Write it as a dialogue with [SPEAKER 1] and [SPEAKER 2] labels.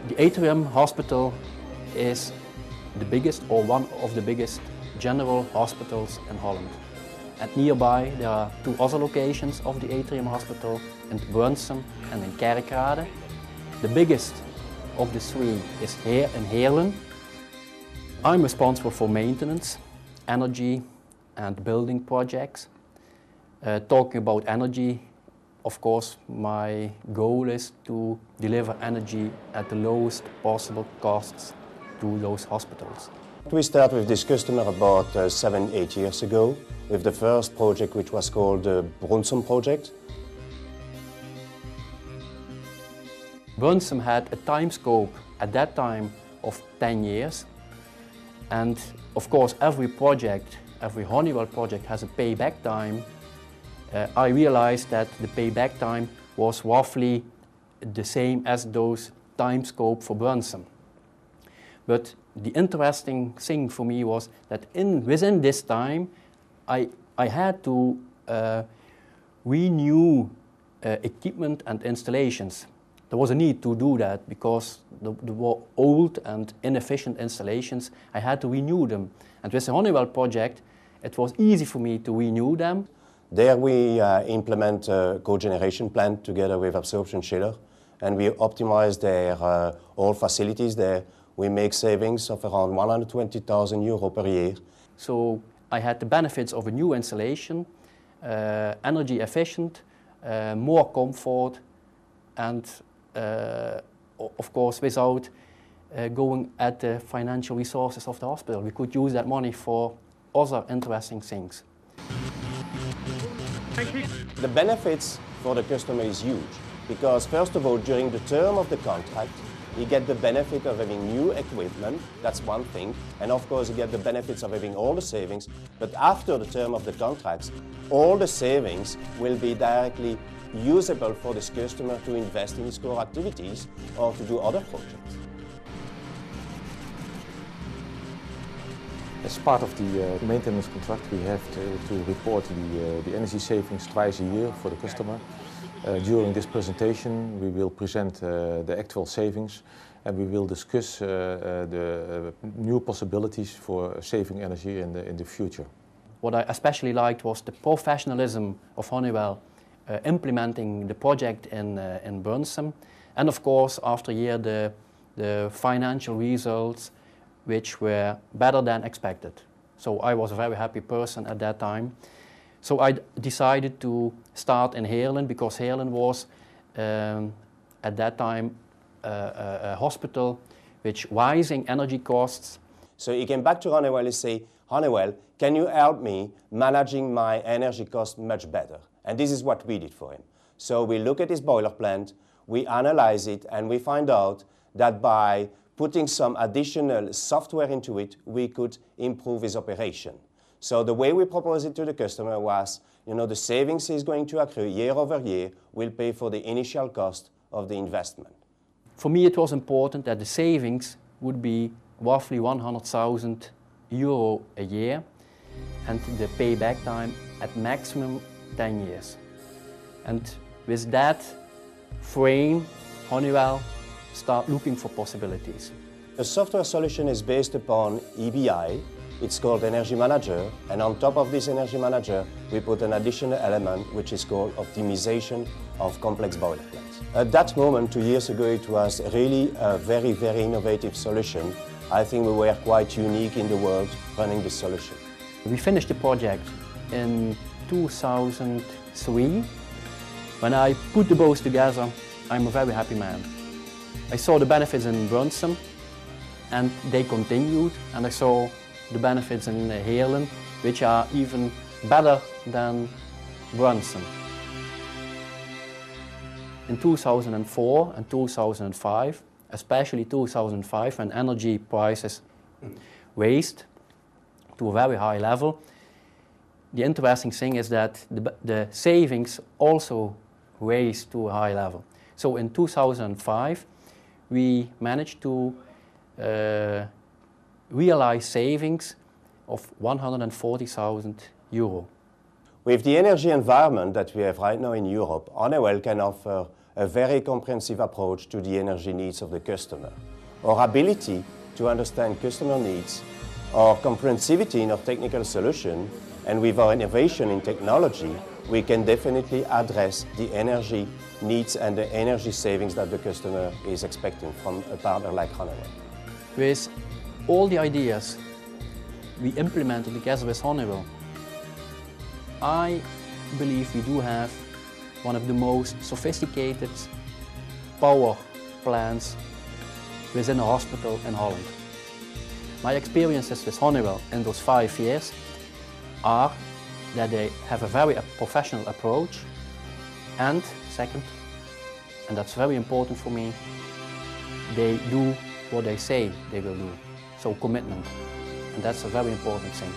[SPEAKER 1] The Atrium Hospital is the biggest or one of the biggest general hospitals in Holland. And nearby there are two other locations of the Atrium Hospital, in Brunsum and in Kerkrade. The biggest of the three is here in Heerlen. I'm responsible for maintenance, energy and building projects. Talking about energy, of course, my goal is to deliver energy at the lowest possible costs to those hospitals.
[SPEAKER 2] We started with this customer about 7-8 years ago with the first project, which was called the Brunsum project.
[SPEAKER 1] Brunsum had a time scope at that time of 10 years. And of course, every project, every Honeywell project has a payback time. I realized that the payback time was roughly the same as those time scope for Brunsum. But the interesting thing for me was that within this time, I had to renew equipment and installations. There was a need to do that because there were old and inefficient installations. I had to renew them. And with the Honeywell project, it was easy for me to renew them.
[SPEAKER 2] There we implement a cogeneration plant together with absorption chiller, and we optimize their all facilities there. We make savings of around 120,000 euro per year.
[SPEAKER 1] So I had the benefits of a new installation, energy efficient, more comfort, and of course without going at the financial resources of the hospital. We could use that money for other interesting things.
[SPEAKER 2] The benefits for the customer is huge because, first of all, during the term of the contract, you get the benefit of having new equipment, that's one thing, and of course you get the benefits of having all the savings, but after the term of the contracts, all the savings will be directly usable for this customer to invest in his core activities or to do other projects.
[SPEAKER 3] As part of the maintenance contract, we have to report the energy savings twice a year for the customer. During this presentation, we will present the actual savings and we will discuss the new possibilities for saving energy in the future.
[SPEAKER 1] What I especially liked was the professionalism of Honeywell implementing the project in Brunsum, and of course after a year the financial results, which were better than expected. So I was a very happy person at that time. So I decided to start in Heerlen because Heerlen was at that time a hospital with rising energy costs.
[SPEAKER 2] So he came back to Honeywell and say, Honeywell, can you help me managing my energy costs much better? And this is what we did for him. So we look at his boiler plant, we analyze it, and we find out that by putting some additional software into it, we could improve his operation. So the way we proposed it to the customer was, the savings is going to accrue year over year will pay for the initial cost of the investment.
[SPEAKER 1] For me it was important that the savings would be roughly 100,000 euro a year and the payback time at maximum 10 years. And with that frame, Honeywell start looking for possibilities.
[SPEAKER 2] The software solution is based upon EBI. It's called Energy Manager, and on top of this Energy Manager, we put an additional element which is called optimization of complex boiler plants. At that moment, 2 years ago, it was really a very, very innovative solution. I think we were quite unique in the world running this solution.
[SPEAKER 1] We finished the project in 2003. When I put the both together, I'm a very happy man. I saw the benefits in Brunsum and they continued, and I saw the benefits in Heerlen, which are even better than Brunsum. In 2004 and 2005, especially 2005, when energy prices raised to a very high level, the interesting thing is that the savings also raised to a high level. So in 2005, we managed to realize savings of 140,000 euro.
[SPEAKER 2] With the energy environment that we have right now in Europe, Honeywell can offer a very comprehensive approach to the energy needs of the customer. Our ability to understand customer needs, our comprehensivity in our technical solution, and with our innovation in technology, we can definitely address the energy needs and the energy savings that the customer is expecting from a partner like Honeywell.
[SPEAKER 1] With all the ideas we implemented together with Honeywell, I believe we do have one of the most sophisticated power plants within a hospital in Holland. My experiences with Honeywell in those 5 years are that they have a very professional approach, and second, and that's very important for me, they do what they say they will do. So commitment, and that's a very important thing.